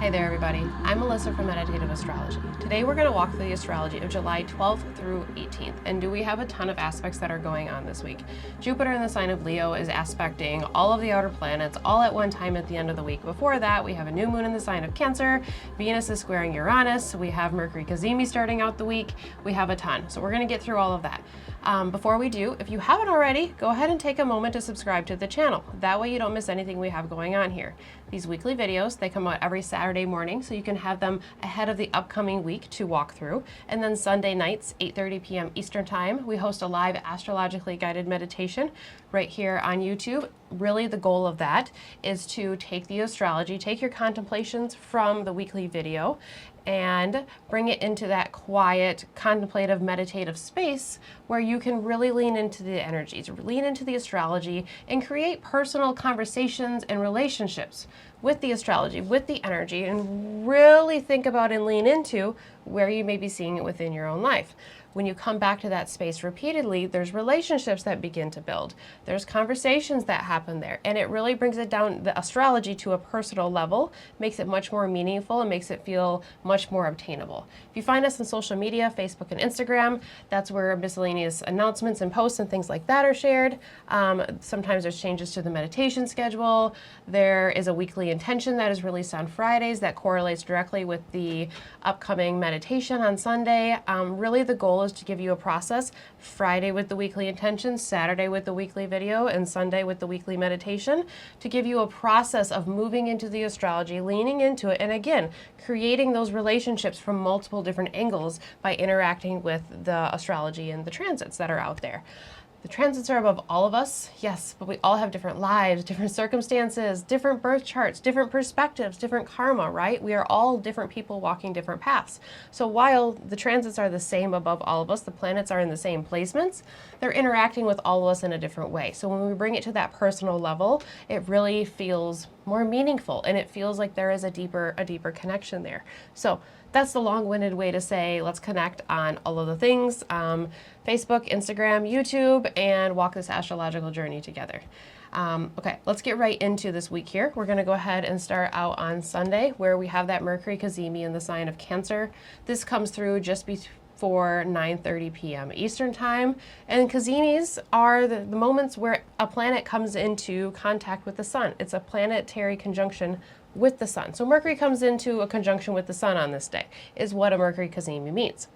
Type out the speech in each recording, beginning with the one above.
Hey there everybody, I'm Melissa from Meditative Astrology. Today we're going to walk through the astrology of July 12th through 18th. And do we have a ton of aspects that are going on this week? Jupiter in the sign of Leo is aspecting all of the outer planets all at one time at the end of the week. Before that, we have a new moon in the sign of Cancer, Venus is squaring Uranus, we have Mercury Cazimi starting out the week, we have a ton. So we're going to get through all of that. Before we do, if you haven't already, go ahead and take a moment to subscribe to the channel. That way you don't miss anything we have going on here. These weekly videos, they come out every Saturday morning, so you can have them ahead of the upcoming week to walk through. And then Sunday nights, 8:30 p.m. Eastern Time, we host a live astrologically guided meditation right here on YouTube. Really, the goal of that is to take the astrology, take your contemplations from the weekly video, and bring it into that quiet, contemplative, meditative space where you can really lean into the energies, lean into the astrology, and create personal conversations and relationships with the astrology, with the energy, and really think about and lean into where you may be seeing it within your own life. When you come back to that space repeatedly, there's relationships that begin to build. There's conversations that happen there, and it really brings it down, the astrology, to a personal level, makes it much more meaningful and makes it feel much more obtainable. If you find us on social media, Facebook and Instagram, that's where miscellaneous announcements and posts and things like that are shared. Sometimes there's changes to the meditation schedule. There is a weekly intention that is released on Fridays that correlates directly with the upcoming meditation on Sunday. Really, the goal is to give you a process: Friday with the weekly intention, Saturday with the weekly video, and Sunday with the weekly meditation, to give you a process of moving into the astrology, leaning into it, and again, creating those relationships from multiple different angles by interacting with the astrology and the transits that are out there. The transits are above all of us, yes, but we all have different lives, different circumstances, different birth charts, different perspectives, different karma, right? We are all different people walking different paths. So while the transits are the same above all of us, the planets are in the same placements, they're interacting with all of us in a different way. So when we bring it to that personal level, it really feels more meaningful, and it feels like there is a deeper connection there. So that's the long-winded way to say let's connect on all of the things, Facebook, Instagram, YouTube, and walk this astrological journey together. Okay, let's get right into this week here. We're going to go ahead and start out on Sunday, where we have that Mercury Cazimi in the sign of Cancer. This comes through just before 9:30 p.m. Eastern Time, and Cazimis are the moments where a planet comes into contact with the sun. It's a planetary conjunction with the sun. So Mercury comes into a conjunction with the sun on this day, is what a Mercury Cazimi means.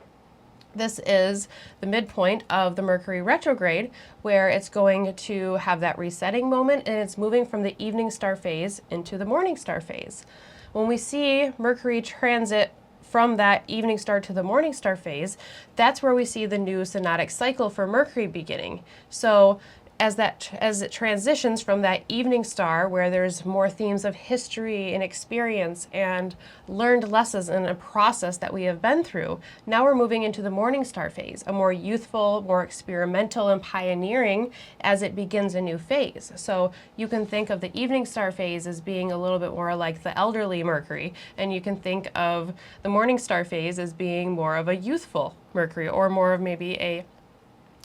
This is the midpoint of the Mercury retrograde, where it's going to have that resetting moment, and it's moving from the evening star phase into the morning star phase. When we see Mercury transit from that evening star to the morning star phase, that's where we see the new synodic cycle for Mercury beginning. So as it transitions from that evening star, where there's more themes of history and experience and learned lessons and a process that we have been through, now we're moving into the morning star phase, a more youthful, more experimental and pioneering as it begins a new phase. So you can think of the evening star phase as being a little bit more like the elderly Mercury, and you can think of the morning star phase as being more of a youthful Mercury, or more of maybe a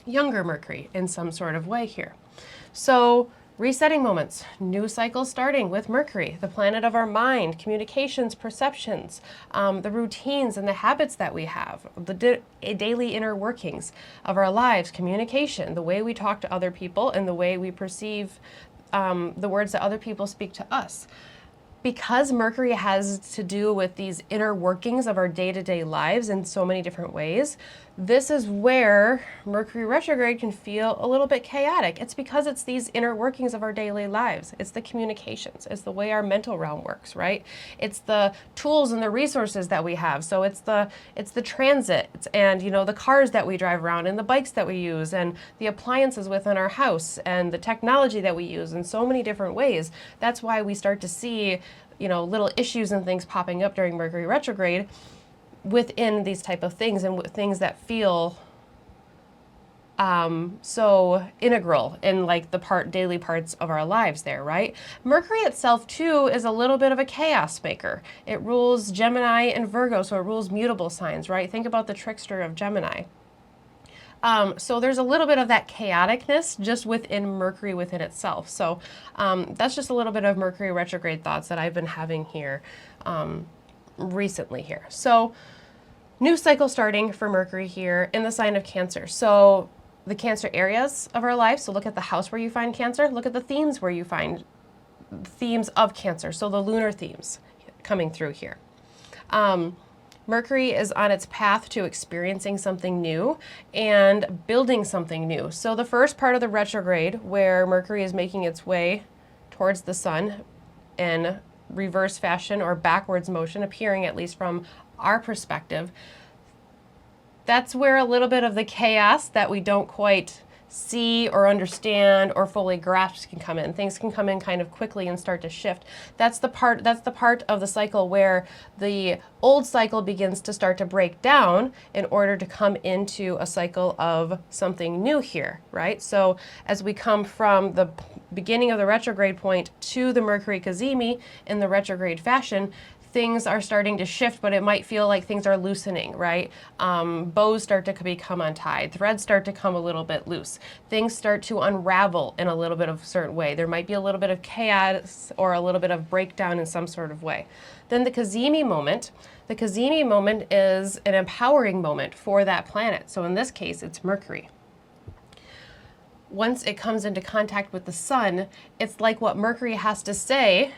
younger Mercury in some sort of way here. So resetting moments, new cycle starting with Mercury, the planet of our mind, communications, perceptions, the routines and the habits that we have, the daily inner workings of our lives, communication, the way we talk to other people, and the way we perceive the words that other people speak to us. Because Mercury has to do with these inner workings of our day-to-day lives in so many different ways, this is where Mercury retrograde can feel a little bit chaotic. It's because it's these inner workings of our daily lives. It's the communications. It's the way our mental realm works, right? It's the tools and the resources that we have. So it's the transit, and the cars that we drive around, and the bikes that we use, and the appliances within our house, and the technology that we use in so many different ways. That's why we start to see little issues and things popping up during Mercury retrograde within these type of things, and things that feel so integral in like the daily parts of our lives there, right? Mercury itself too is a little bit of a chaos maker. It rules Gemini and Virgo, so it rules mutable signs, right? Think about the trickster of Gemini. So there's a little bit of that chaoticness just within Mercury within itself. So that's just a little bit of Mercury retrograde thoughts that I've been having here recently here. So new cycle starting for Mercury here in the sign of Cancer. So the Cancer areas of our life, so look at the house where you find Cancer, look at the themes where you find themes of Cancer, so the lunar themes coming through here. Mercury is on its path to experiencing something new and building something new. So the first part of the retrograde, where Mercury is making its way towards the sun in reverse fashion or backwards motion, appearing at least from our perspective, that's where a little bit of the chaos that we don't quite see or understand or fully grasp can come in. Things can come in kind of quickly and start to shift. That's the part of the cycle where the old cycle begins to start to break down in order to come into a cycle of something new here, right? So as we come from the beginning of the retrograde point to the Mercury Cazimi in the retrograde fashion, things are starting to shift, but it might feel like things are loosening, right? Bows start to become untied. Threads start to come a little bit loose. Things start to unravel in a little bit of a certain way. There might be a little bit of chaos or a little bit of breakdown in some sort of way. Then the Cazimi moment is an empowering moment for that planet. So in this case, it's Mercury. Once it comes into contact with the sun, it's like what Mercury has to say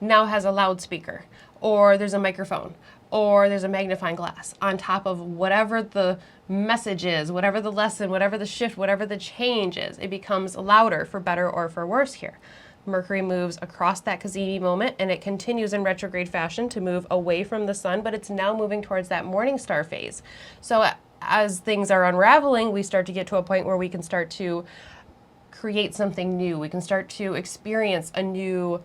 now has a loudspeaker, or there's a microphone, or there's a magnifying glass on top of whatever the message is, whatever the lesson, whatever the shift, whatever the change is. It becomes louder for better or for worse here. Mercury moves across that Cazimi moment, and it continues in retrograde fashion to move away from the sun, but it's now moving towards that morning star phase. So as things are unraveling, we start to get to a point where we can start to create something new. We can start to experience a new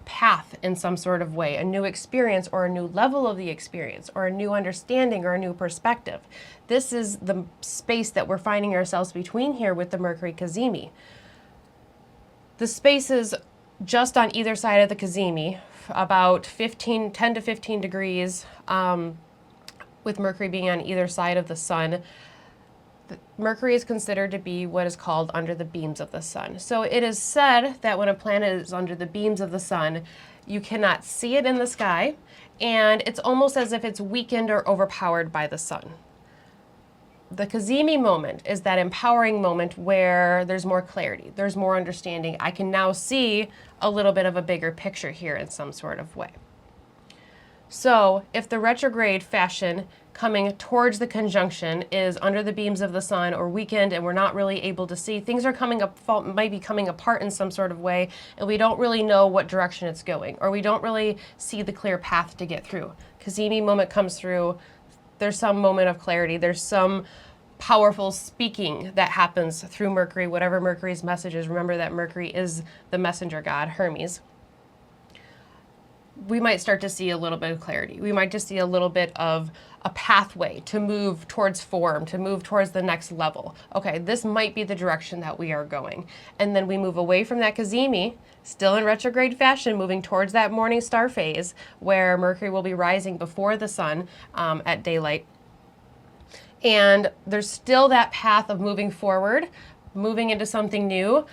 path in some sort of way, a new experience or a new level of the experience or a new understanding or a new perspective. This is the space that we're finding ourselves between here with the Mercury Cazimi. The spaces just on either side of the Cazimi, about 10 to 15 degrees, with Mercury being on either side of the sun. Mercury is considered to be what is called under the beams of the sun. So it is said that when a planet is under the beams of the sun, you cannot see it in the sky, and it's almost as if it's weakened or overpowered by the sun. The Cazimi moment is that empowering moment where there's more clarity, there's more understanding. I can now see a little bit of a bigger picture here in some sort of way. So if the retrograde fashion coming towards the conjunction is under the beams of the sun or weakened and we're not really able to see, things are might be coming apart in some sort of way, and we don't really know what direction it's going, or we don't really see the clear path to get through. Cazimi moment comes through, there's some moment of clarity, there's some powerful speaking that happens through Mercury, whatever Mercury's message is. Remember that Mercury is the messenger god, Hermes. We might start to see a little bit of clarity. We might just see a little bit of a pathway to move towards form, to move towards the next level. Okay, this might be the direction that we are going. And then we move away from that Cazimi, still in retrograde fashion, moving towards that morning star phase where Mercury will be rising before the sun at daylight. And there's still that path of moving forward, moving into something new,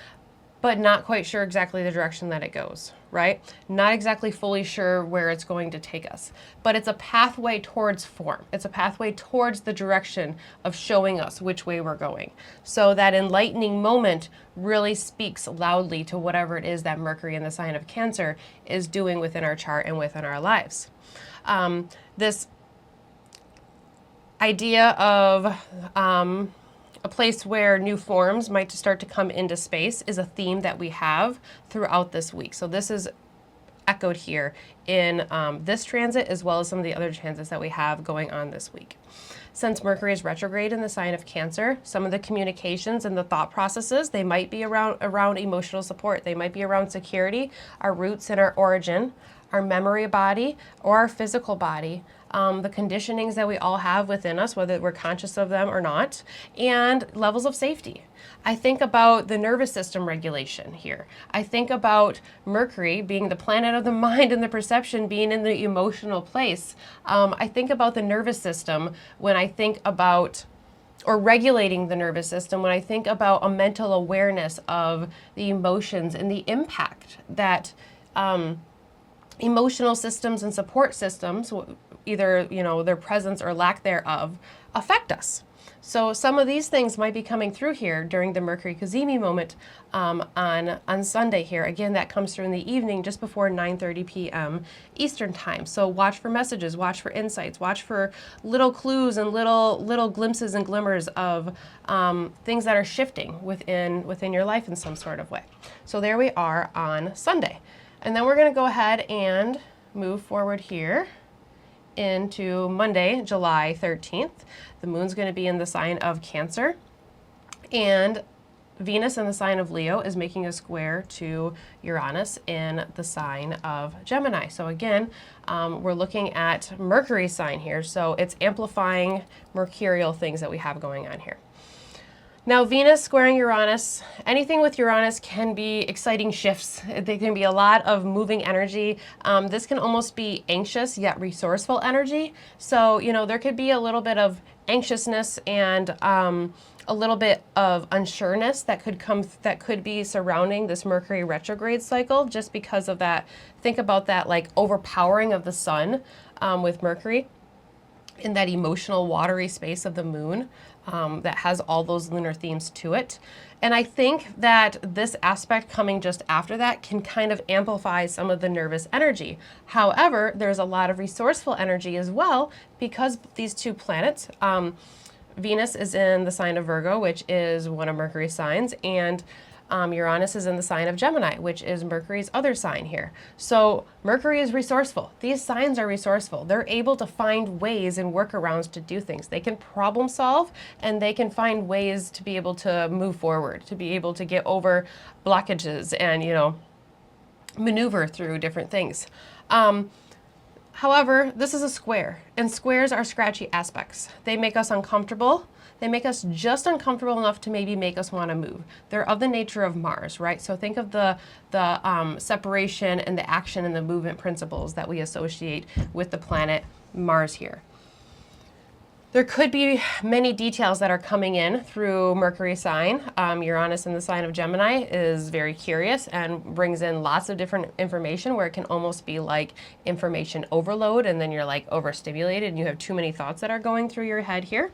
but not quite sure exactly the direction that it goes, right? Not exactly fully sure where it's going to take us. But it's a pathway towards form. It's a pathway towards the direction of showing us which way we're going. So that enlightening moment really speaks loudly to whatever it is that Mercury in the sign of Cancer is doing within our chart and within our lives. This idea of a place where new forms might start to come into space is a theme that we have throughout this week. So this is echoed here in this transit as well as some of the other transits that we have going on this week. Since Mercury is retrograde in the sign of Cancer, some of the communications and the thought processes, they might be around emotional support. They might be around security, our roots and our origin, our memory body, or our physical body, the conditionings that we all have within us, whether we're conscious of them or not, and levels of safety. I think about the nervous system regulation here. I think about Mercury being the planet of the mind and the perception, being in the emotional place. I think about the nervous system when I think about or regulating the nervous system, when I think about a mental awareness of the emotions and the impact that emotional systems and support systems, either their presence or lack thereof, affect us. So some of these things might be coming through here during the Mercury Cazimi moment on Sunday here. Again, that comes through in the evening just before 9:30 p.m. Eastern time. So watch for messages, watch for insights, watch for little clues and little glimpses and glimmers of things that are shifting within your life in some sort of way. So there we are on Sunday. And then we're going to go ahead and move forward here into Monday, July 13th. The moon's going to be in the sign of Cancer, and Venus in the sign of Leo is making a square to Uranus in the sign of Gemini. So again, we're looking at Mercury sign here, so it's amplifying mercurial things that we have going on here. Now, Venus squaring Uranus, anything with Uranus can be exciting shifts. There can be a lot of moving energy. This can almost be anxious yet resourceful energy. So, there could be a little bit of anxiousness and a little bit of unsureness that could be surrounding this Mercury retrograde cycle, just because of that. Think about that, like overpowering of the sun with Mercury in that emotional watery space of the moon. That has all those lunar themes to it. And I think that this aspect coming just after that can kind of amplify some of the nervous energy. However, there's a lot of resourceful energy as well, because these two planets, Venus is in the sign of Virgo, which is one of Mercury's signs, and Uranus is in the sign of Gemini, which is Mercury's other sign here. So Mercury is resourceful. These signs are resourceful. They're able to find ways and workarounds to do things. They can problem solve, and they can find ways to be able to move forward, to be able to get over blockages and, maneuver through different things. However, this is a square, and squares are scratchy aspects. They make us uncomfortable. They make us just uncomfortable enough to maybe make us want to move. They're of the nature of Mars, right? So think of the separation and the action and the movement principles that we associate with the planet Mars here. There could be many details that are coming in through Mercury sign. Uranus in the sign of Gemini is very curious and brings in lots of different information, where it can almost be like information overload, and then you're like overstimulated and you have too many thoughts that are going through your head here.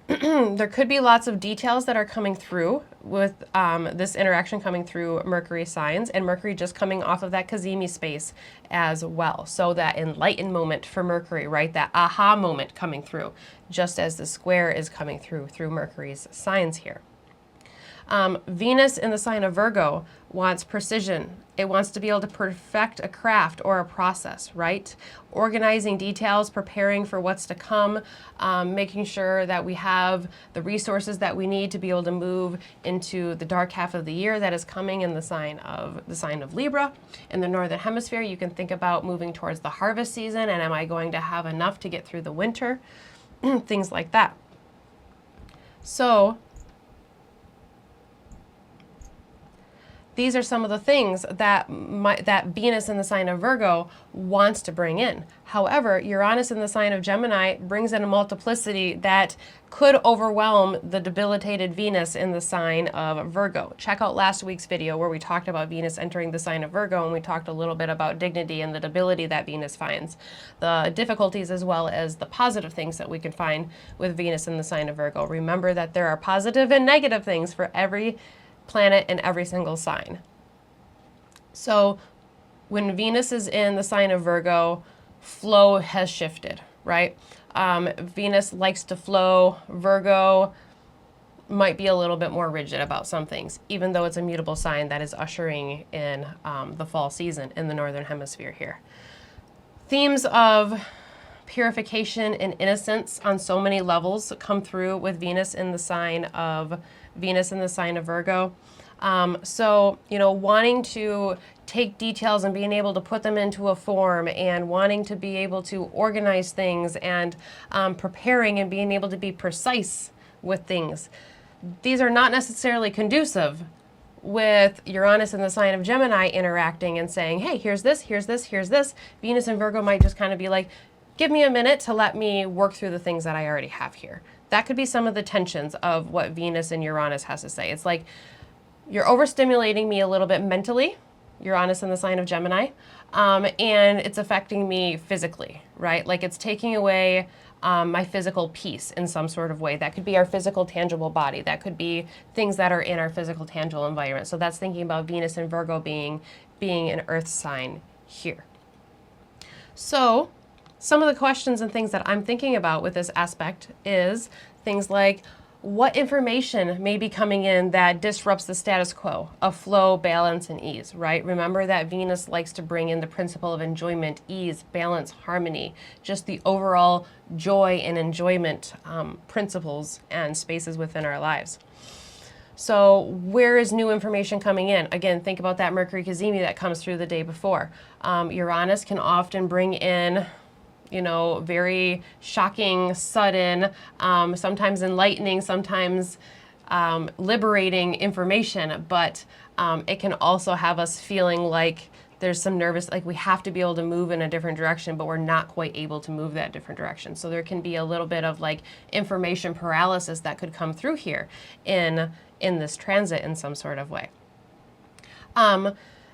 There could be lots of details that are coming through with this interaction coming through Mercury signs, and Mercury just coming off of that Cazimi space as well. So that enlightened moment for Mercury, right? That aha moment coming through, just as the square is coming through Mercury's signs here. Venus in the sign of Virgo wants precision. It wants to be able to perfect a craft or a process, right? Organizing details, preparing for what's to come, making sure that we have the resources that we need to be able to move into the dark half of the year that is coming in the sign of Libra. In the northern hemisphere, you can think about moving towards the harvest season, and am I going to have enough to get through the winter? Things like that. So these are some of the things that that Venus in the sign of Virgo wants to bring in. However, Uranus in the sign of Gemini brings in a multiplicity that could overwhelm the debilitated Venus in the sign of Virgo. Check out last week's video where we talked about Venus entering the sign of Virgo, and we talked a little bit about dignity and the debility that Venus finds, the difficulties as well as the positive things that we can find with Venus in the sign of Virgo. Remember that there are positive and negative things for every planet in every single sign. So when Venus is in the sign of Virgo, flow has shifted, right? Venus likes to flow. Virgo might be a little bit more rigid about some things, even though it's a mutable sign that is ushering in the fall season in the northern hemisphere here. Themes of purification and innocence on so many levels come through with Venus in the sign of Virgo. So, wanting to take details and being able to put them into a form, and wanting to be able to organize things, and preparing and being able to be precise with things. These are not necessarily conducive with Uranus in the sign of Gemini interacting and saying, hey, here's this, here's this, here's this. Venus and Virgo might just kind of be like, give me a minute to let me work through the things that I already have here. that could be some of the tensions of what Venus and Uranus has to say. It's like, you're overstimulating me a little bit mentally, Uranus in the sign of Gemini, and it's affecting me physically, right? Like it's taking away my physical peace in some sort of way. That could be our physical, tangible body. That could be things that are in our physical, tangible environment. So that's thinking about Venus and Virgo being an earth sign here. So some of the questions and things that I'm thinking about with this aspect is things like, what information may be coming in that disrupts the status quo of flow, balance, and ease, right? Remember that Venus likes to bring in the principle of enjoyment, ease, balance, harmony, just the overall joy and enjoyment principles and spaces within our lives. So where is new information coming in? Again, think about that Mercury Cazimi that comes through the day before. Uranus can often bring in, you know, very shocking, sudden, sometimes enlightening, sometimes liberating information, but it can also have us feeling like there's some nervous, like we have to be able to move in a different direction, but we're not quite able to move that different direction. So there can be a little bit of like information paralysis that could come through here in this transit in some sort of way.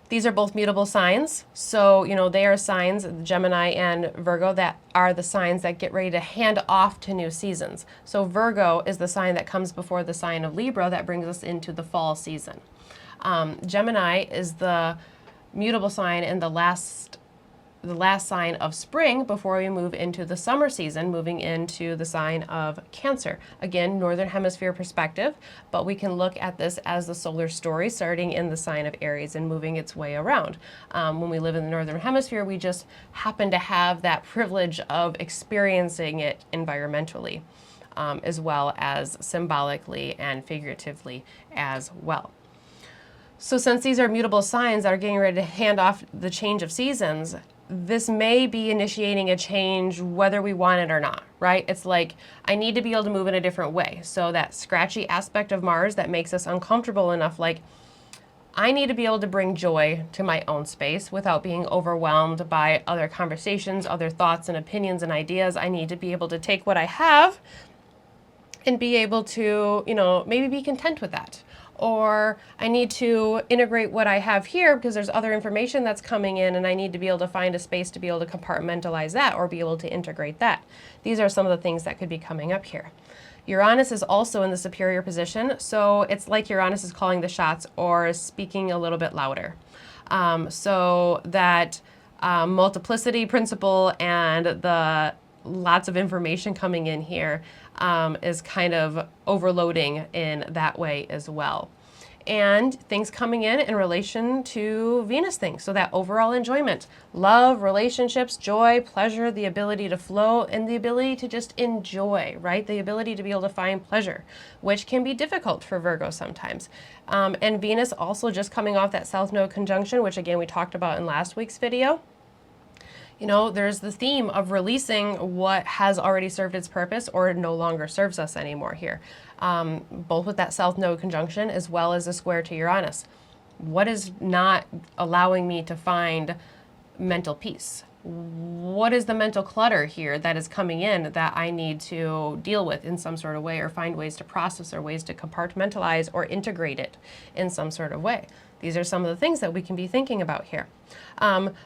These are both mutable signs. So, you know, they are signs, Gemini and Virgo, that are the signs that get ready to hand off to new seasons. So Virgo is the sign that comes before the sign of Libra that brings us into the fall season. Gemini is the mutable sign and the last sign of spring before we move into the summer season, moving into the sign of Cancer. Again, northern hemisphere perspective, but we can look at this as the solar story starting in the sign of Aries and moving its way around. When we live in the northern hemisphere, we just happen to have that privilege of experiencing it environmentally, as well as symbolically and figuratively as well. So since these are mutable signs that are getting ready to hand off the change of seasons, this may be initiating a change whether we want it or not, right? It's like, I need to be able to move in a different way. So that scratchy aspect of Mars that makes us uncomfortable enough, like, I need to be able to bring joy to my own space without being overwhelmed by other conversations, other thoughts and opinions and ideas. I need to be able to take what I have and be able to, you know, maybe be content with that. Or I need to integrate what I have here because there's other information that's coming in and I need to be able to find a space to be able to compartmentalize that or be able to integrate that. These are some of the things that could be coming up here. Uranus is also in the superior position, so it's like Uranus is calling the shots or speaking a little bit louder. So that multiplicity principle and the lots of information coming in here is kind of overloading in that way as well. And things coming in relation to Venus things. So that overall enjoyment, love, relationships, joy, pleasure, the ability to flow, and the ability to just enjoy, right? The ability to be able to find pleasure, which can be difficult for Virgo sometimes. And Venus also just coming off that South Node conjunction, which again, we talked about in last week's video. You know, there's the theme of releasing what has already served its purpose or no longer serves us anymore here. Both with that South Node conjunction as well as a square to Uranus. What is not allowing me to find mental peace? What is the mental clutter here that is coming in that I need to deal with in some sort of way or find ways to process or ways to compartmentalize or integrate it in some sort of way? These are some of the things that we can be thinking about here.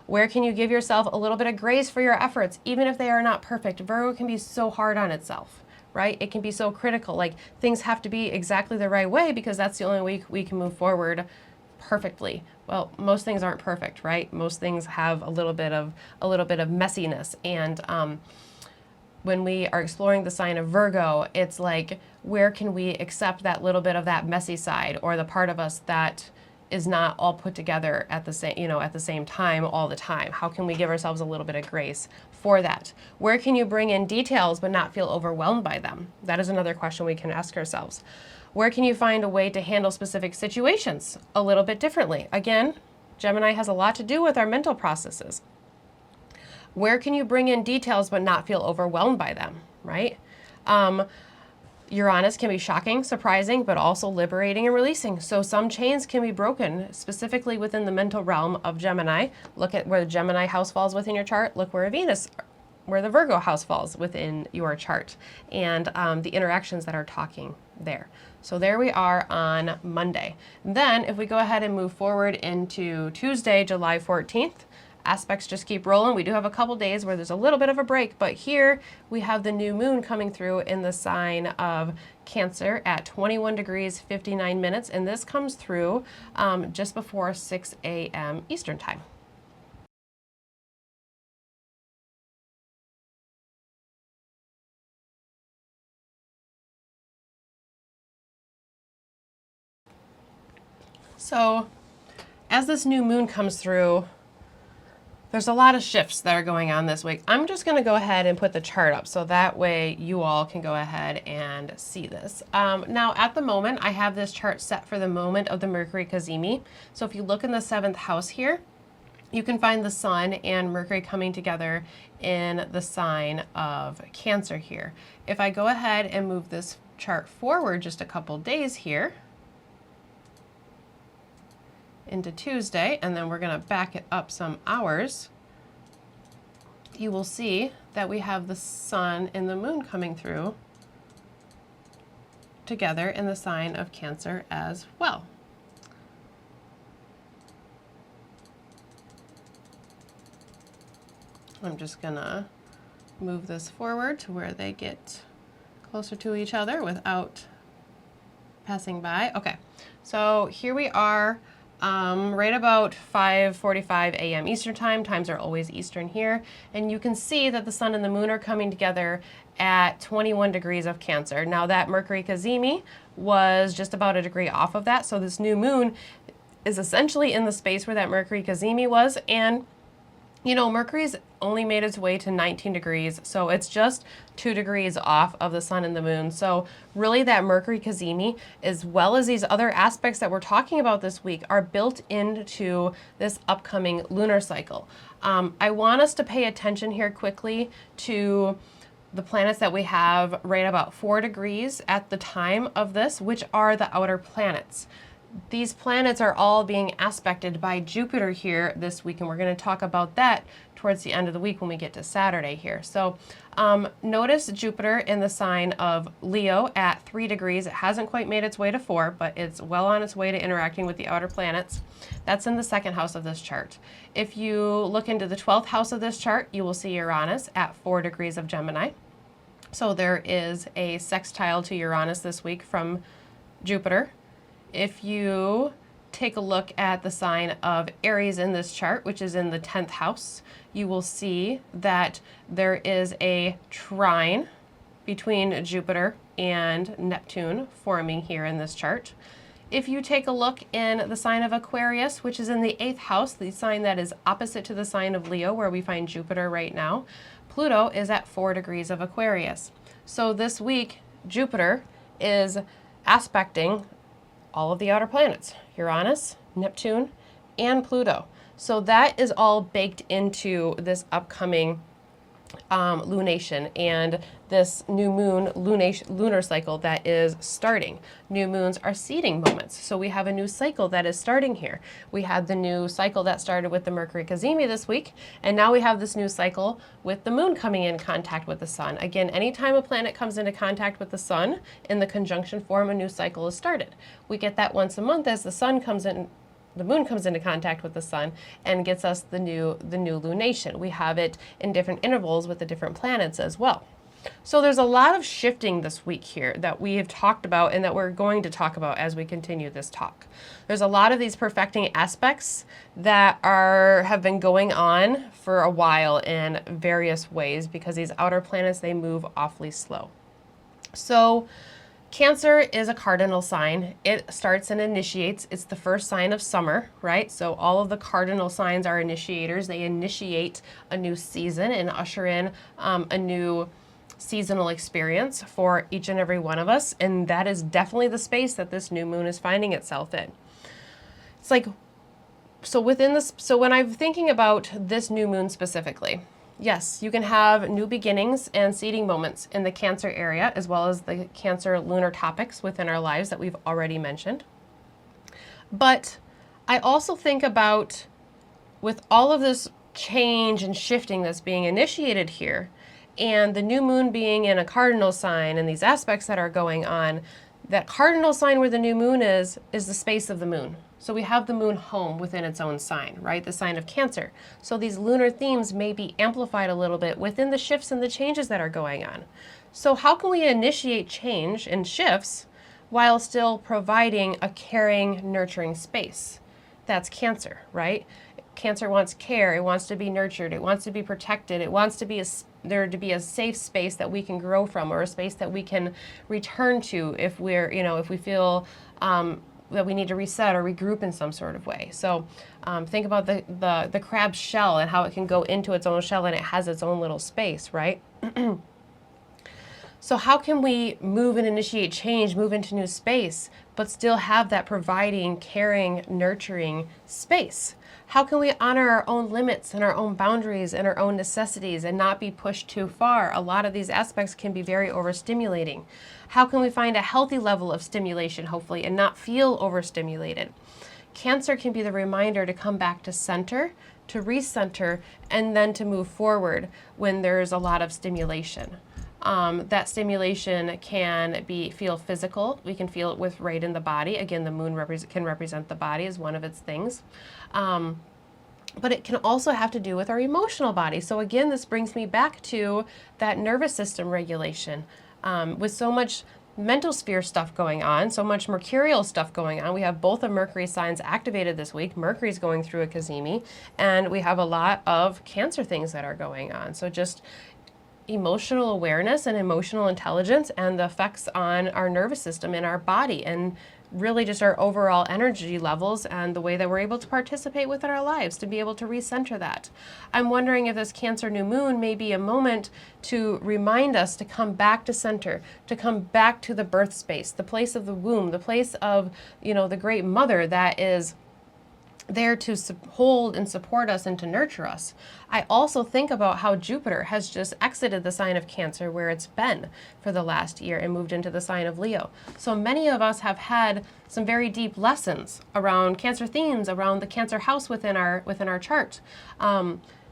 Where can you give yourself a little bit of grace for your efforts, even if they are not perfect? Virgo can be so hard on itself, right? It can be so critical. Like things have to be exactly the right way because that's the only way we can move forward perfectly. Well, most things aren't perfect, right? Most things have a little bit of messiness. And when we are exploring the sign of Virgo, it's like, where can we accept that little bit of that messy side or the part of us that is not all put together at the same, at the same time all the time? How can we give ourselves a little bit of grace for that? Where can you bring in details but not feel overwhelmed by them? That is another question we can ask ourselves. Where can you find a way to handle specific situations a little bit differently? Again, Gemini has a lot to do with our mental processes. Where can you bring in details but not feel overwhelmed by them, right? Uranus can be shocking, surprising, but also liberating and releasing. So some chains can be broken, specifically within the mental realm of Gemini. Look at where the Gemini house falls within your chart. Look where Venus where the Virgo house falls within your chart, and the interactions that are talking there. So there we are on Monday. Then if we go ahead and move forward into Tuesday, July 14th, aspects just keep rolling. We do have a couple days where there's a little bit of a break, but here we have the new moon coming through in the sign of Cancer at 21 degrees 59 minutes, and this comes through just before 6 a.m. Eastern time. So as this new moon comes through, there's a lot of shifts that are going on this week. I'm just going to go ahead and put the chart up so that way you all can go ahead and see this. Now, at the moment, I have this chart set for the moment of the Mercury Cazimi. So if you look in the 7th house here, you can find the Sun and Mercury coming together in the sign of Cancer here. If I go ahead and move this chart forward just a couple days here, into Tuesday, and then we're going to back it up some hours, you will see that we have the Sun and the Moon coming through together in the sign of Cancer as well. I'm just going to move this forward to where they get closer to each other without passing by. Okay, so here we are. Right about 5:45 a.m. Eastern time. Times are always Eastern here. And you can see that the Sun and the Moon are coming together at 21 degrees of Cancer. Now that Mercury Cazimi was just about a degree off of that. So this new moon is essentially in the space where that Mercury Cazimi was. And you know, Mercury's only made its way to 19 degrees, so it's just 2 degrees off of the Sun and the Moon. So really that Mercury Cazimi, as well as these other aspects that we're talking about this week, are built into this upcoming lunar cycle. I want us to pay attention here quickly to the planets that we have right about 4 degrees at the time of this, which are the outer planets. These planets are all being aspected by Jupiter here this week, and we're going to talk about that towards the end of the week when we get to Saturday here. So notice Jupiter in the sign of Leo at 3 degrees. It hasn't quite made its way to 4, but it's well on its way to interacting with the outer planets. That's in the 2nd house of this chart. If you look into the 12th house of this chart, you will see Uranus at 4 degrees of Gemini. So there is a sextile to Uranus this week from Jupiter. If you take a look at the sign of Aries in this chart, which is in the 10th house, you will see that there is a trine between Jupiter and Neptune forming here in this chart. If you take a look in the sign of Aquarius, which is in the 8th house, the sign that is opposite to the sign of Leo, where we find Jupiter right now, Pluto is at 4 degrees of Aquarius. So this week, Jupiter is aspecting all of the outer planets, Uranus, Neptune, and Pluto. So that is all baked into this upcoming lunation and this new moon lunar cycle that is starting. New moons are seeding moments. So we have a new cycle that is starting here. We had the new cycle that started with the Mercury Cazimi this week, and now we have this new cycle with the moon coming in contact with the sun. Again, anytime a planet comes into contact with the sun in the conjunction form, a new cycle is started. We get that once a month as the sun comes in. The moon comes into contact with the sun and gets us the new lunation. We have it in different intervals with the different planets as well. So there's a lot of shifting this week here that we have talked about and that we're going to talk about as we continue this talk. There's a lot of these perfecting aspects that have been going on for a while in various ways because these outer planets, they move awfully slow. So Cancer is a cardinal sign. It starts and initiates. It's the first sign of summer, right? So all of the cardinal signs are initiators. They initiate a new season and usher in a new seasonal experience for each and every one of us. And that is definitely the space that this new moon is finding itself in. It's like, so within this, so when I'm thinking about this new moon specifically, yes, you can have new beginnings and seeding moments in the Cancer area, as well as the Cancer lunar topics within our lives that we've already mentioned. But I also think about, with all of this change and shifting that's being initiated here, And the new moon being in a cardinal sign and these aspects that are going on, that cardinal sign where the new moon is the space of the moon. So we have the moon home within its own sign, right? The sign of Cancer. So these lunar themes may be amplified a little bit within the shifts and the changes that are going on. So how can we initiate change and shifts while still providing a caring, nurturing space? That's Cancer, right? Cancer wants care, it wants to be nurtured, it wants to be protected, it wants to be there to be a safe space that we can grow from, or a space that we can return to if we're, if we feel that we need to reset or regroup in some sort of way. So think about the crab's shell and how it can go into its own shell and it has its own little space, right? So how can we move and initiate change, move into new space, but still have that providing, caring, nurturing space? How can we honor our own limits and our own boundaries and our own necessities and not be pushed too far? A lot of these aspects can be very overstimulating. How can we find a healthy level of stimulation, hopefully, and not feel overstimulated? Cancer can be the reminder to come back to center, to recenter, and then to move forward when there's a lot of stimulation. That stimulation can feel physical. We can feel it right in the body. Again, the moon can represent the body as one of its things. But it can also have to do with our emotional body. So again, this brings me back to that nervous system regulation. With so much mental sphere stuff going on, so much mercurial stuff going on. We have both of Mercury signs activated this week. Mercury's going through a Cazimi, and we have a lot of Cancer things that are going on. So just emotional awareness and emotional intelligence and the effects on our nervous system and our body, and really just our overall energy levels and the way that we're able to participate within our lives to be able to recenter that. I'm wondering if this Cancer new moon may be a moment to remind us to come back to center, to come back to the birth space, the place of the womb, the place of, the great mother that is there to hold and support us and to nurture us. I also think about how Jupiter has just exited the sign of Cancer where it's been for the last year and moved into the sign of Leo. So many of us have had some very deep lessons around Cancer themes, around the Cancer house within our chart.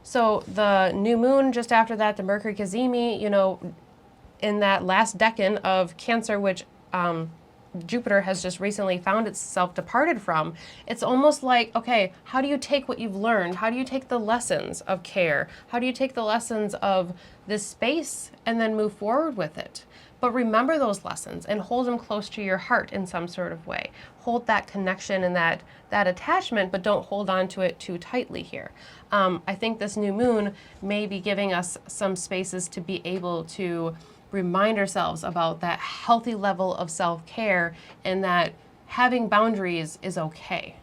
So the new moon just after that, the Mercury Cazimi, in that last decan of Cancer, which Jupiter has just recently found itself departed from, it's almost like, okay, how do you take what you've learned? How do you take the lessons of care? How do you take the lessons of this space and then move forward with it? But remember those lessons and hold them close to your heart in some sort of way. Hold that connection and that attachment, but don't hold on to it too tightly here. I think this new moon may be giving us some spaces to be able to remind ourselves about that healthy level of self-care and that having boundaries is okay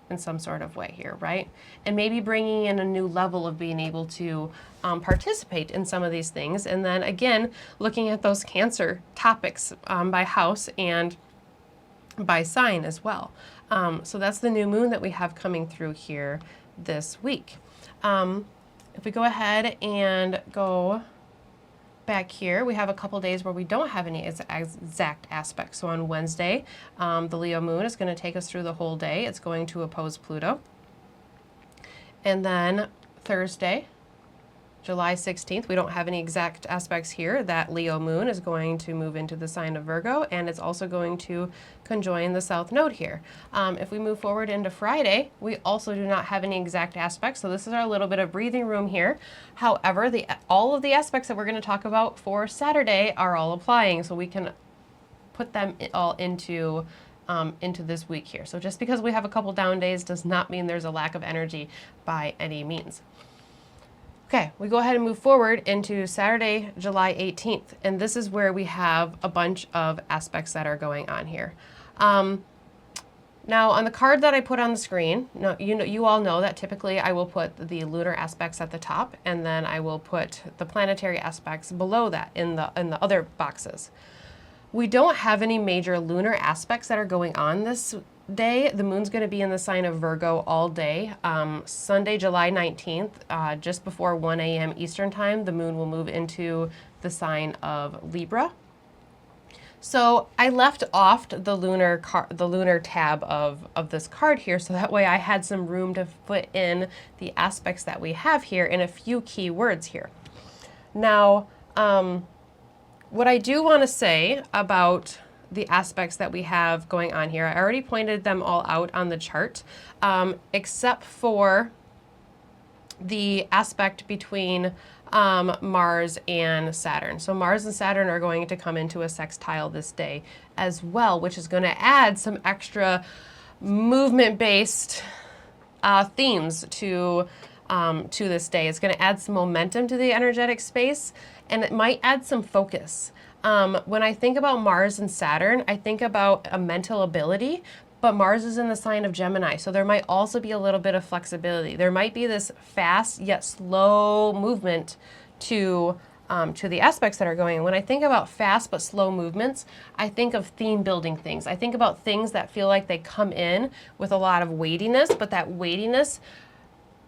in some sort of way here, right? And maybe bringing in a new level of being able to participate in some of these things. And then again, looking at those Cancer topics by house and by sign as well. So that's the new moon that we have coming through here this week. If we go ahead and go back here, we have a couple days where we don't have any exact aspects. So on Wednesday, the Leo moon is going to take us through the whole day. It's going to oppose Pluto. And then Thursday, July 16th, we don't have any exact aspects here. That Leo moon is going to move into the sign of Virgo, and it's also going to conjoin the South Node here. If we move forward into Friday, we also do not have any exact aspects, so this is our little bit of breathing room here. However, all of the aspects that we're going to talk about for Saturday are all applying, so we can put them all into this week here. So just because we have a couple down days does not mean there's a lack of energy by any means. Okay, we go ahead and move forward into Saturday, July 18th, and this is where we have a bunch of aspects that are going on here. Now, on the card that I put on the screen, you all know that typically I will put the lunar aspects at the top, and then I will put the planetary aspects below that in the other boxes. We don't have any major lunar aspects that are going on this day. The moon's going to be in the sign of Virgo all day. Sunday, July 19th, just before 1 a.m. Eastern time, the moon will move into the sign of Libra. So I left off the lunar tab of this card here, so that way I had some room to put in the aspects that we have here in a few key words here. Now, what I do want to say about the aspects that we have going on here, I already pointed them all out on the chart, except for the aspect between Mars and Saturn. So Mars and Saturn are going to come into a sextile this day as well, which is going to add some extra movement-based themes to this day. It's going to add some momentum to the energetic space, and it might add some focus. When I think about Mars and Saturn, I think about a mental ability, but Mars is in the sign of Gemini, so there might also be a little bit of flexibility. There might be this fast yet slow movement to the aspects that are going on. When I think about fast but slow movements, I think of theme building things. I think about things that feel like they come in with a lot of weightiness, but that weightiness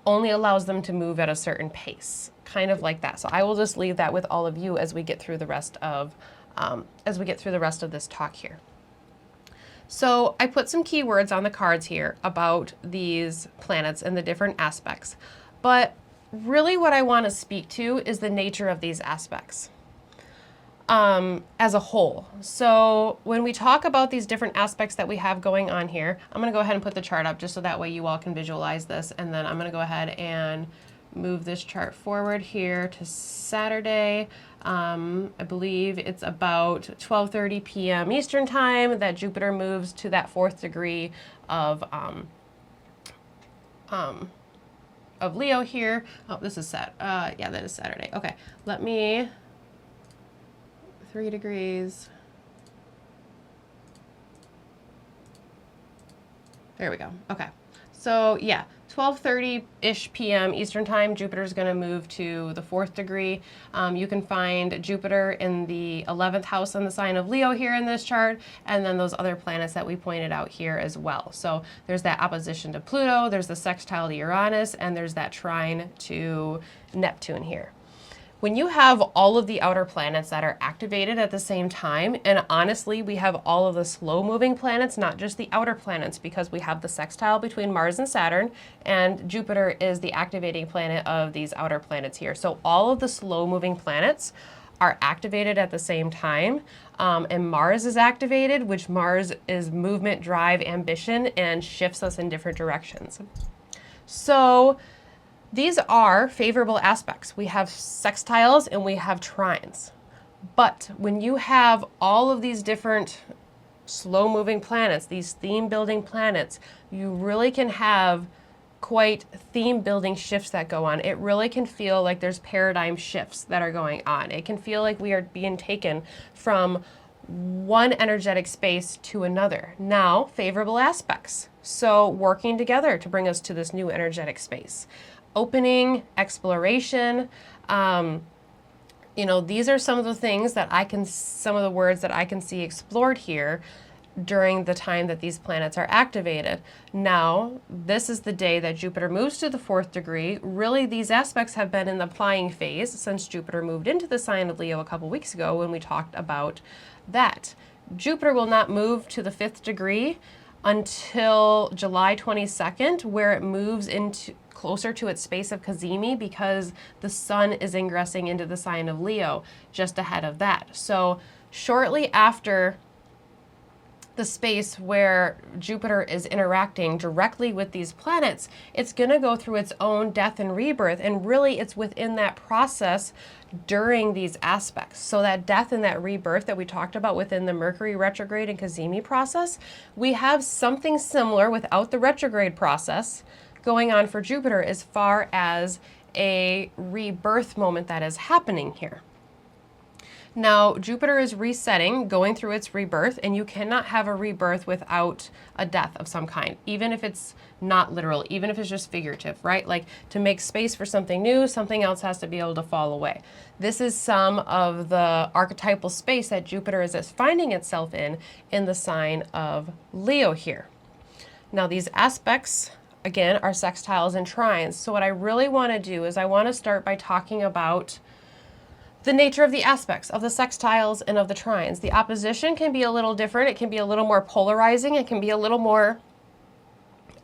only allows them to move at a certain pace, kind of like that. So I will just leave that with all of you as we get through the rest of this talk here. So I put some keywords on the cards here about these planets and the different aspects, but really what I want to speak to is the nature of these aspects as a whole. So when we talk about these different aspects that we have going on here, I'm going to go ahead and put the chart up just so that way you all can visualize this, and then I'm going to go ahead and move this chart forward here to Saturday. I believe it's about 12:30 p.m. Eastern time that Jupiter moves to that 4th degree of Leo here. Oh, this is yeah, that is Saturday. Okay, let me 3 degrees. There we go. Okay. So yeah, 12:30-ish p.m. Eastern time, Jupiter is going to move to the 4th degree. You can find Jupiter in the 11th house in the sign of Leo here in this chart, and then those other planets that we pointed out here as well. So there's that opposition to Pluto, there's the sextile to Uranus, and there's that trine to Neptune here. When you have all of the outer planets that are activated at the same time, and honestly, we have all of the slow-moving planets, not just the outer planets, because we have the sextile between Mars and Saturn, and Jupiter is the activating planet of these outer planets here. So all of the slow-moving planets are activated at the same time, and Mars is activated, which Mars is movement, drive, ambition, and shifts us in different directions. So these are favorable aspects. We have sextiles and we have trines. But when you have all of these different slow-moving planets, these theme-building planets, you really can have quite theme-building shifts that go on. It really can feel like there's paradigm shifts that are going on. It can feel like we are being taken from one energetic space to another. Now, favorable aspects. So working together to bring us to this new energetic space. Opening, exploration, these are some of the things that some of the words that I can see explored here during the time that these planets are activated. Now, this is the day that Jupiter moves to the 4th degree. Really, these aspects have been in the applying phase since Jupiter moved into the sign of Leo a couple weeks ago when we talked about that. Jupiter will not move to the 5th degree until July 22nd, where it moves into closer to its space of Cazimi, because the sun is ingressing into the sign of Leo just ahead of that. So shortly after the space where Jupiter is interacting directly with these planets, it's going to go through its own death and rebirth, and really it's within that process during these aspects. So that death and that rebirth that we talked about within the Mercury retrograde and Cazimi process, we have something similar without the retrograde process going on for Jupiter as far as a rebirth moment that is happening here. Now, Jupiter is resetting, going through its rebirth, and you cannot have a rebirth without a death of some kind, even if it's not literal, even if it's just figurative, right? Like, to make space for something new, something else has to be able to fall away. This is some of the archetypal space that Jupiter is finding itself in the sign of Leo here. Now, these aspects, again, are sextiles and trines. So what I really want to do is I want to start by talking about the nature of the aspects of the sextiles and of the trines. The opposition can be a little different. It can be a little more polarizing. It can be a little more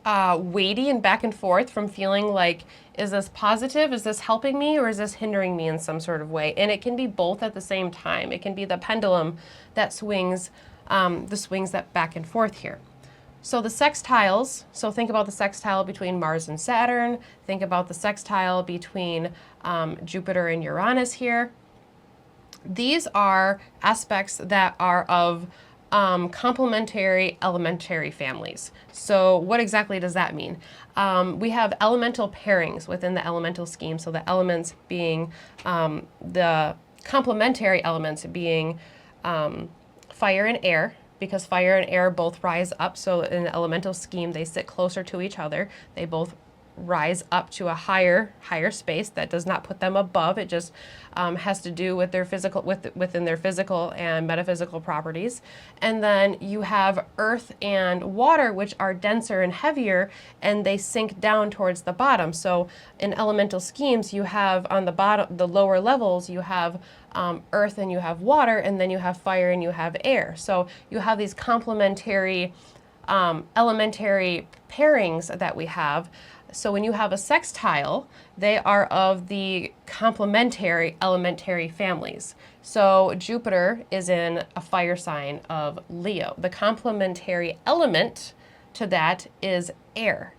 weighty and back and forth from feeling like, is this positive? Is this helping me? Or is this hindering me in some sort of way? And it can be both at the same time. It can be the pendulum that swings, that back and forth here. So the sextiles, so think about the sextile between Mars and Saturn. Think about the sextile between Jupiter and Uranus here. These are aspects that are of complementary elementary families. So what exactly does that mean? We have elemental pairings within the elemental scheme. So the elements being the complementary elements being fire and air, because fire and air both rise up. So in the elemental scheme, they sit closer to each other. They both rise up to a higher space that does not put them above. It just has to do with their physical, within their physical and metaphysical properties. And then you have earth and water, which are denser and heavier, and they sink down towards the bottom. So in elemental schemes, you have on the bottom, the lower levels, you have earth and you have water, and then you have fire and you have air. So you have these complementary elementary pairings that we have. So when you have a sextile, they are of the complementary elementary families. So Jupiter is in a fire sign of Leo. The complementary element to that is air.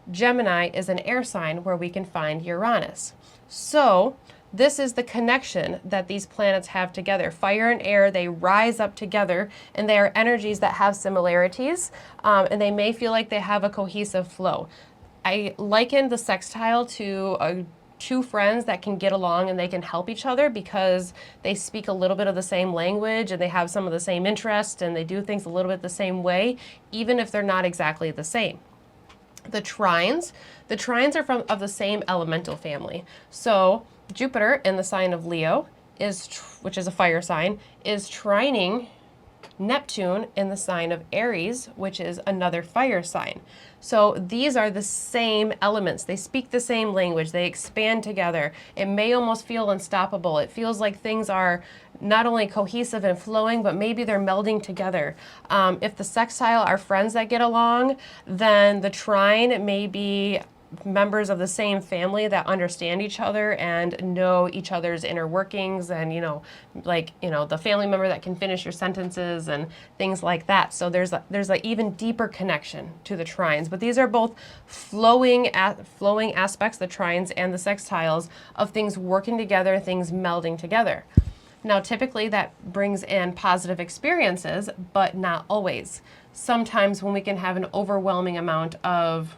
Gemini is an air sign where we can find Uranus. So this is the connection that these planets have together. Fire and air, they rise up together, and they are energies that have similarities, and they may feel like they have a cohesive flow. I liken the sextile to two friends that can get along and they can help each other because they speak a little bit of the same language and they have some of the same interests and they do things a little bit the same way, even if they're not exactly the same. The trines are of the same elemental family. So Jupiter in the sign of Leo, which is a fire sign, is trining Neptune in the sign of Aries, which is another fire sign. So these are the same elements. They speak the same language. They expand together. It may almost feel unstoppable. It feels like things are not only cohesive and flowing, but maybe they're melding together. If the sextile are friends that get along, then the trine may be members of the same family that understand each other and know each other's inner workings, and the family member that can finish your sentences and things like that. So there's an even deeper connection to the trines. But these are both flowing aspects, the trines and the sextiles, of things working together, things melding together. Now, typically that brings in positive experiences, but not always. Sometimes when we can have an overwhelming amount of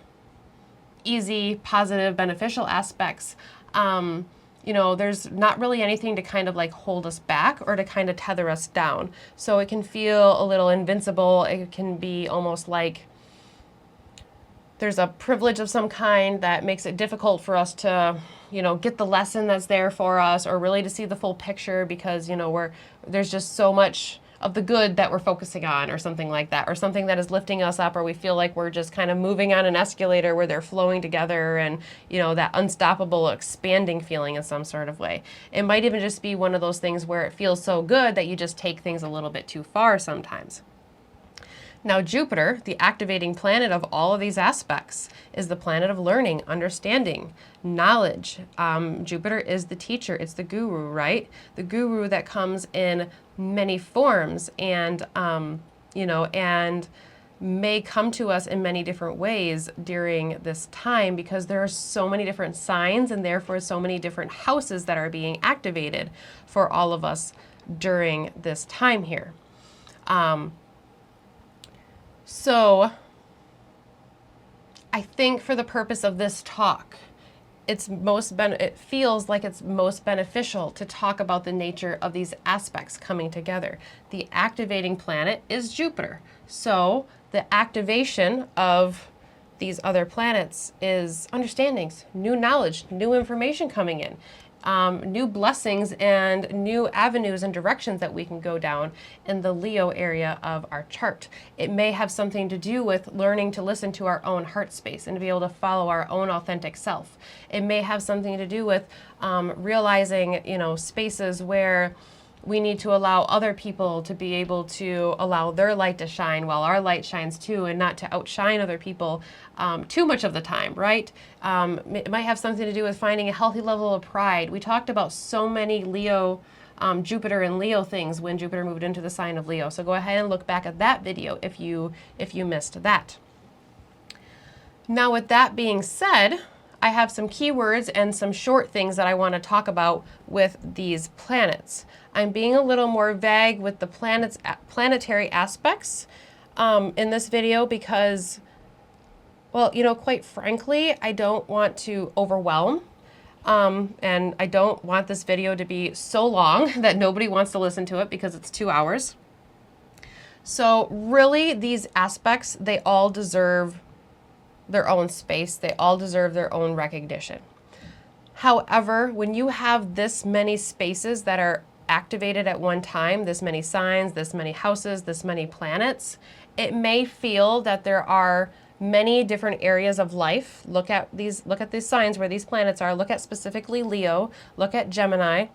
easy, positive, beneficial aspects, there's not really anything to kind of like hold us back or to kind of tether us down. So it can feel a little invincible. It can be almost like there's a privilege of some kind that makes it difficult for us to, get the lesson that's there for us, or really to see the full picture because, there's just so much of the good that we're focusing on, or something like that, or something that is lifting us up, or we feel like we're just kind of moving on an escalator where they're flowing together, and that unstoppable expanding feeling in some sort of way. It might even just be one of those things where it feels so good that you just take things a little bit too far sometimes. Now, Jupiter, the activating planet of all of these aspects, is the planet of learning, understanding, knowledge. Jupiter is the teacher. It's the guru, right? The guru that comes in many forms and may come to us in many different ways during this time, because there are so many different signs and therefore so many different houses that are being activated for all of us during this time here. So I think for the purpose of this talk, it feels like it's most beneficial to talk about the nature of these aspects coming together. The activating planet is Jupiter. So the activation of these other planets is understandings, new knowledge, new information coming in. New blessings and new avenues and directions that we can go down in the Leo area of our chart. It may have something to do with learning to listen to our own heart space and to be able to follow our own authentic self. It may have something to do with realizing, spaces where we need to allow other people to be able to allow their light to shine while our light shines too, and not to outshine other people too much of the time, right? It might have something to do with finding a healthy level of pride. We talked about so many Leo, Jupiter and Leo things when Jupiter moved into the sign of Leo. So go ahead and look back at that video if you missed that. Now, with that being said, I have some keywords and some short things that I want to talk about with these planets. I'm being a little more vague with the planetary aspects in this video because, well, you know, quite frankly, I don't want to overwhelm. And I don't want this video to be so long that nobody wants to listen to it because it's 2 hours. So really, these aspects, they all deserve their own space. They all deserve their own recognition. However, when you have this many spaces that are activated at one time, this many signs, this many houses, this many planets, it may feel that there are many different areas of life. Look at these signs where these planets are. Look at specifically Leo, look at Gemini,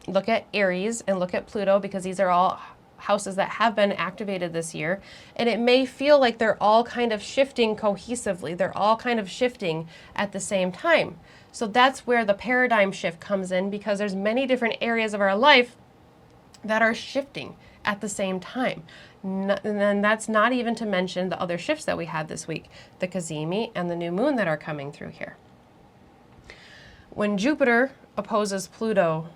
look at Aries, and look at Pluto, because these are all houses that have been activated this year. And it may feel like they're all kind of shifting cohesively. They're all kind of shifting at the same time. So that's where the paradigm shift comes in, because there's many different areas of our life that are shifting at the same time. And then that's not even to mention the other shifts that we had this week, the Cazimi and the new moon that are coming through here. When Jupiter opposes Pluto,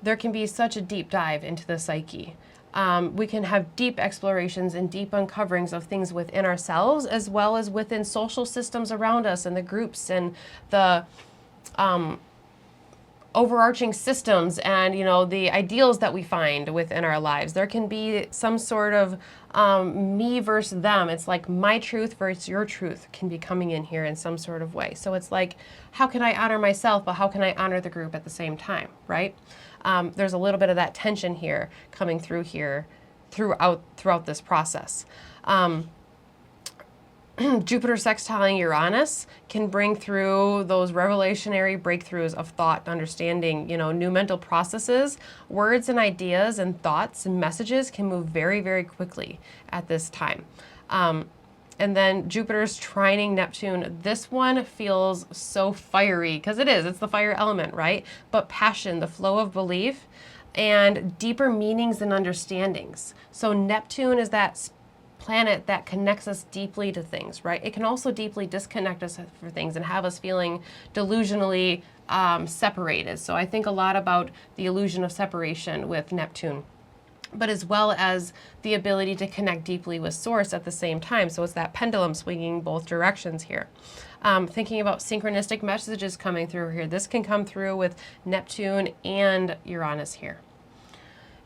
there can be such a deep dive into the psyche. We can have deep explorations and deep uncoverings of things within ourselves, as well as within social systems around us and the groups and the overarching systems and, you know, the ideals that we find within our lives. There can be some sort of me versus them. It's like my truth versus your truth can be coming in here in some sort of way. So it's like, how can I honor myself, but how can I honor the group at the same time, right? There's a little bit of that tension here coming through here throughout this process. Jupiter sextiling Uranus can bring through those revelationary breakthroughs of thought, understanding, you know, new mental processes. Words and ideas and thoughts and messages can move very, very quickly at this time. And then Jupiter's trining Neptune. This one feels so fiery, because it's the fire element, right? But passion, the flow of belief, and deeper meanings and understandings. So Neptune is that planet that connects us deeply to things, right? It can also deeply disconnect us for things and have us feeling delusionally separated. So I think a lot about the illusion of separation with Neptune, but as well as the ability to connect deeply with Source at the same time. So it's that pendulum swinging both directions here. Thinking about synchronistic messages coming through here. This can come through with Neptune and Uranus here.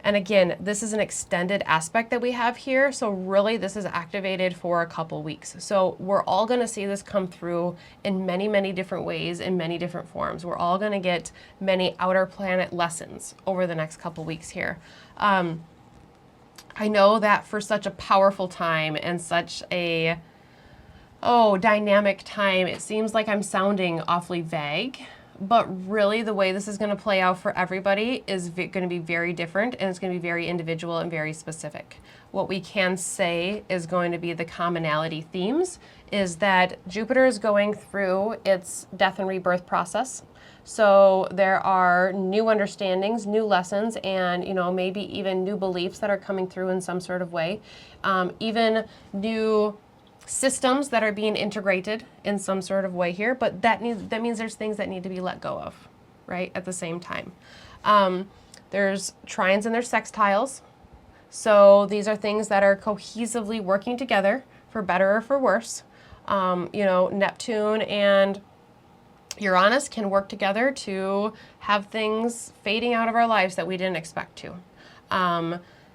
And again, this is an extended aspect that we have here. So really this is activated for a couple weeks. So we're all going to see this come through in many, many different ways, in many different forms. We're all going to get many outer planet lessons over the next couple weeks here. I know that for such a powerful time and such a, dynamic time, it seems like I'm sounding awfully vague. But really, the way this is going to play out for everybody is going to be very different, and it's going to be very individual and very specific. What we can say is going to be the commonality themes is that Jupiter is going through its death and rebirth process. So there are new understandings, new lessons, and, you know, maybe even new beliefs that are coming through in some sort of way. Even new systems that are being integrated in some sort of way here, but that means there's things that need to be let go of, right, at the same time. There's trines and there's sextiles. So these are things that are cohesively working together for better or for worse. You know, Neptune and Uranus can work together to have things fading out of our lives that we didn't expect to.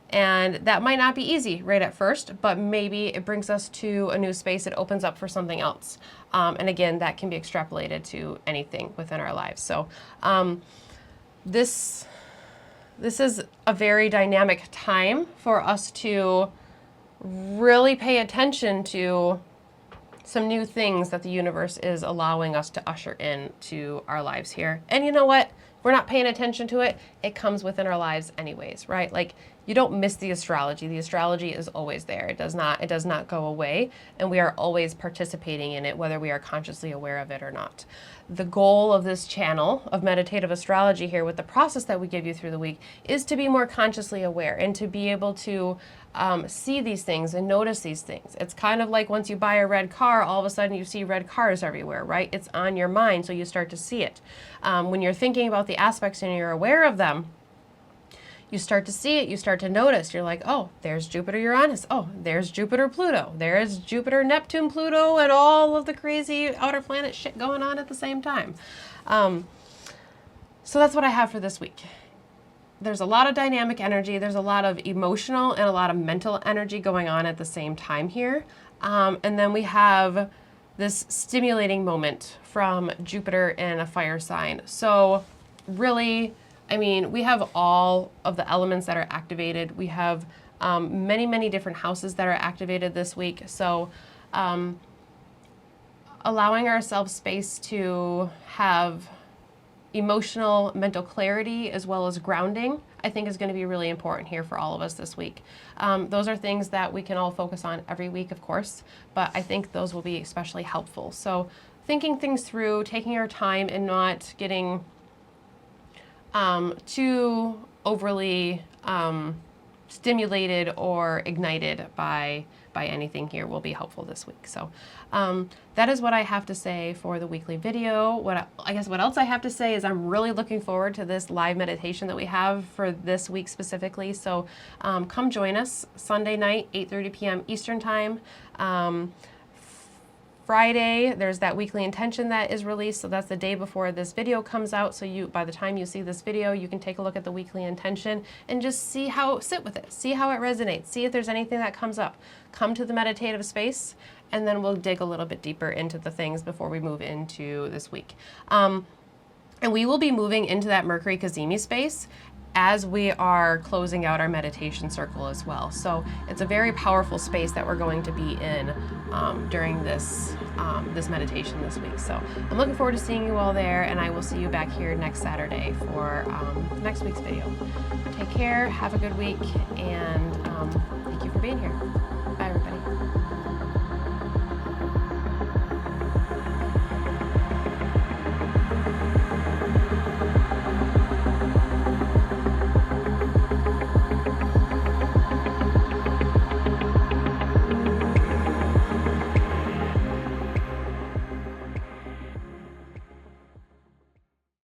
And that might not be easy right at first, but maybe it brings us to a new space. It opens up for something else. And again, that can be extrapolated to anything within our lives. So this is a very dynamic time for us to really pay attention to some new things that the universe is allowing us to usher into our lives here. And you know what? we're not paying attention to it, it comes within our lives anyways, right? Like, you don't miss the astrology. The astrology is always there. It does not go away, and we are always participating in it, whether we are consciously aware of it or not. The goal of this channel of meditative astrology here, with the process that we give you through the week, is to be more consciously aware and to be able to see these things and notice these things. It's kind of like once you buy a red car, all of a sudden you see red cars everywhere, right? It's on your mind, so you start to see it. When you're thinking about the aspects and you're aware of them, you start to see it, you start to notice. You're like, oh, there's Jupiter, Uranus. Oh, there's Jupiter, Pluto. There's Jupiter, Neptune, Pluto, and all of the crazy outer planet shit going on at the same time. So that's what I have for this week. There's a lot of dynamic energy. There's a lot of emotional and a lot of mental energy going on at the same time here. And then we have this stimulating moment from Jupiter in a fire sign. So really, I mean, we have all of the elements that are activated. We have many, many different houses that are activated this week. So allowing ourselves space to have emotional, mental clarity as well as grounding, I think is going to be really important here for all of us this week. Those are things that we can all focus on every week, of course, but I think those will be especially helpful. So thinking things through, taking our time and not getting too overly stimulated or ignited by anything here will be helpful this week. So that is what I have to say for the weekly video. I guess what else I have to say is I'm really looking forward to this live meditation that we have for this week specifically. So come join us Sunday night, 8:30 p.m. Eastern Time. Friday, there's that weekly intention that is released, so that's the day before this video comes out. So by the time you see this video, you can take a look at the weekly intention and just sit with it, see how it resonates, see if there's anything that comes up. Come to the meditative space, and then we'll dig a little bit deeper into the things before we move into this week. And we will be moving into that Mercury Cazimi space as we are closing out our meditation circle as well. So it's a very powerful space that we're going to be in during this meditation this week. So I'm looking forward to seeing you all there, and I will see you back here next Saturday for next week's video. Take care, have a good week, and thank you for being here. Bye, everybody.